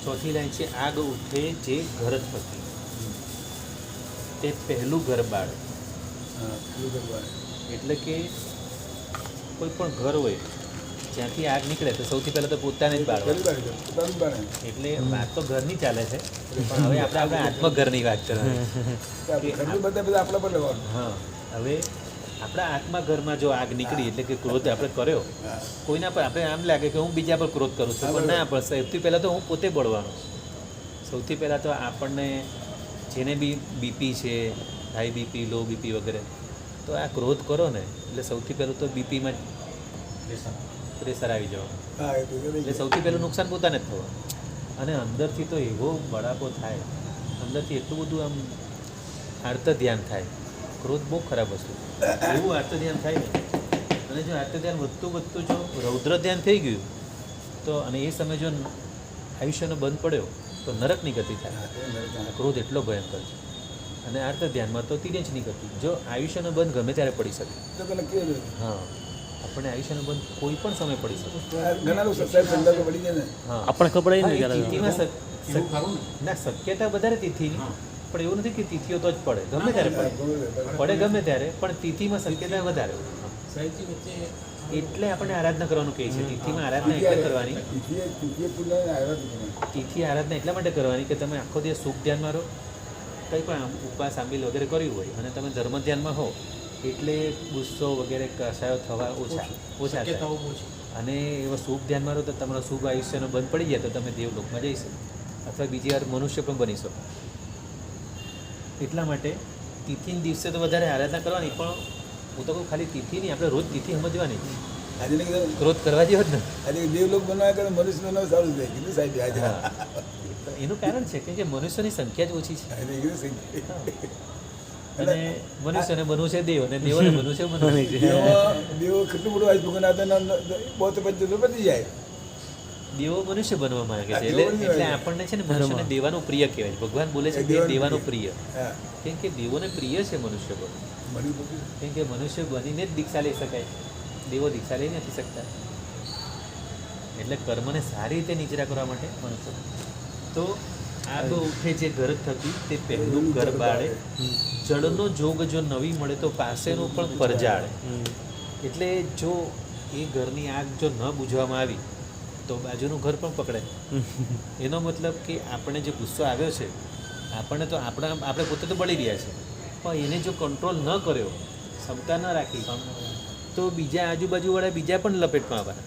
ચોથી લાઈન છે આગ ઉઠે જે ઘર થકી તે પહેલું ઘર બાળે. એટલે કે કોઈ પણ ઘર હોય જ્યાંથી આગ નીકળે તો સૌથી પહેલાં તો પોતાને જ બાળવા. એટલે વાત તો ઘરની ચાલે છે પણ હવે આપણે આપણા આત્મઘરની વાત કરવાની. હા, હવે આપણા આત્મઘરમાં જો આગ નીકળી એટલે કે ક્રોધ આપણે કર્યો કોઈના પર, આપણે આમ લાગે કે હું બીજા પર ક્રોધ કરું છું, પણ ના, પણ સૌથી પહેલાં તો હું પોતે બળવાનો. સૌથી પહેલાં તો આપણને જેને બી બીપી છે, હાઈ બીપી, લો બીપી વગેરે, તો આ ક્રોધ કરો ને એટલે સૌથી પહેલું તો બીપીમાં પ્રેશર આવી જવાનું. એટલે સૌથી પહેલું નુકસાન પોતાને જ થવાનું. અને અંદરથી તો એવો બળાપો થાય, અંદરથી એટલું બધું આમ આર્ત ધ્યાન થાય. ક્રોધ બહુ ખરાબ વસ્તુ, એવું આર્ત ધ્યાન થાય ને. અને જો આર્ત ધ્યાન વધતું જો રૌદ્ર ધ્યાન થઈ ગયું તો, અને એ સમય જો આયુષ્યનો બંધ પડ્યો તો નરકની ગતિ થાય. ક્રોધ એટલો ભયંકર છે. અને આર્ત ધ્યાનમાં તો તિર્યંચની ગતિ. જો આયુષ્યનો બંધ ગમે ત્યારે પડી શકે. હા, આપણને આયુષ્યનો બંધ કોઈ પણ સમય પડી શકે. હા, આપણને ખબર તિથિમાં ના શક્યતા વધારે તિથિની, પણ એવું નથી કે તિથિઓ તો જ પડે, ગમે ત્યારે પડે ગમે ત્યારે, પણ તિથિમાં શક્યતા વધારે. એટલે આપણે આરાધના કરવાનું કહે છે. તિથિમાં આરાધના એટલે કરવાની, તિથિ આરાધના એટલા માટે કરવાની કે તમે આખો દિવસ સુખ ધ્યાનમાં રહો, કંઈ પણ ઉપવાસ આંબીલ વગેરે કર્યું હોય અને તમે ધર્મ ધ્યાનમાં હો એટલે ગુસ્સો વગેરે કસાયો થવા ઓછા થાય. અને એવા શુભ ધ્યાનમાં રહો તો તમારો શુભ આયુષ્યનો બંધ પડી જાય તો તમે દેવલોકમાં જઈ શકો અથવા બીજી વાર મનુષ્ય પણ બની શકો. એટલા માટે તિથિના દિવસે તો વધારે આરાધના કરવાની, પણ હું તો કહું ખાલી તિથિ નહીં, આપણે રોજ તિથિ સમજવાની. ક્રોધ કરવા જેવો જ ને. દેવલોક બનવા કરે મનુષ્ય બનવા સારું થાય કીધું સાહેબ. એનું કારણ છે કે મનુષ્યની સંખ્યા જ ઓછી છે. અને મનુષ્યને બનવું છે દેવ, અને દેવોને બનવું છે મનુષ્ય. દેવો કેટલું બધું આજ ભગવાન બધી જાય. દેવો મનુષ્ય બનવા માંગે છે. એટલે આપણને છે ને મનુષ્યને દેવાનું પ્રિય કહેવાય છે. ભગવાન બોલે છે કે દેવાનું પ્રિય, કેમ કે દેવોને પ્રિય છે મનુષ્ય બનવું. કેમ કે મનુષ્ય બનીને જ દીક્ષા લઈ શકાય, દેવો દીક્ષા લઈ નથી શકતા. એટલે કર્મને સારી રીતે નિચરા કરવા માટે મનુષ્ય. તો આગ ઉઠે જે ઘર થકી તે પહેલું ઘર બાળે, જળનો જોગ જો નવી મળે તો પાસેનું પણ પરજાળે. એટલે જો એ ઘરની આગ જો ન બુઝવામાં આવી તો બાજુનું ઘર પણ પકડે. એનો મતલબ કે આપણે જે ગુસ્સો આવ્યો છે, આપણે પોતે તો બળી રહ્યા છે, પણ એને જો કંટ્રોલ ન કર્યો, ક્ષમતા ન રાખી, તો બીજા આજુબાજુવાળા બીજા પણ લપેટમાં આવવાના.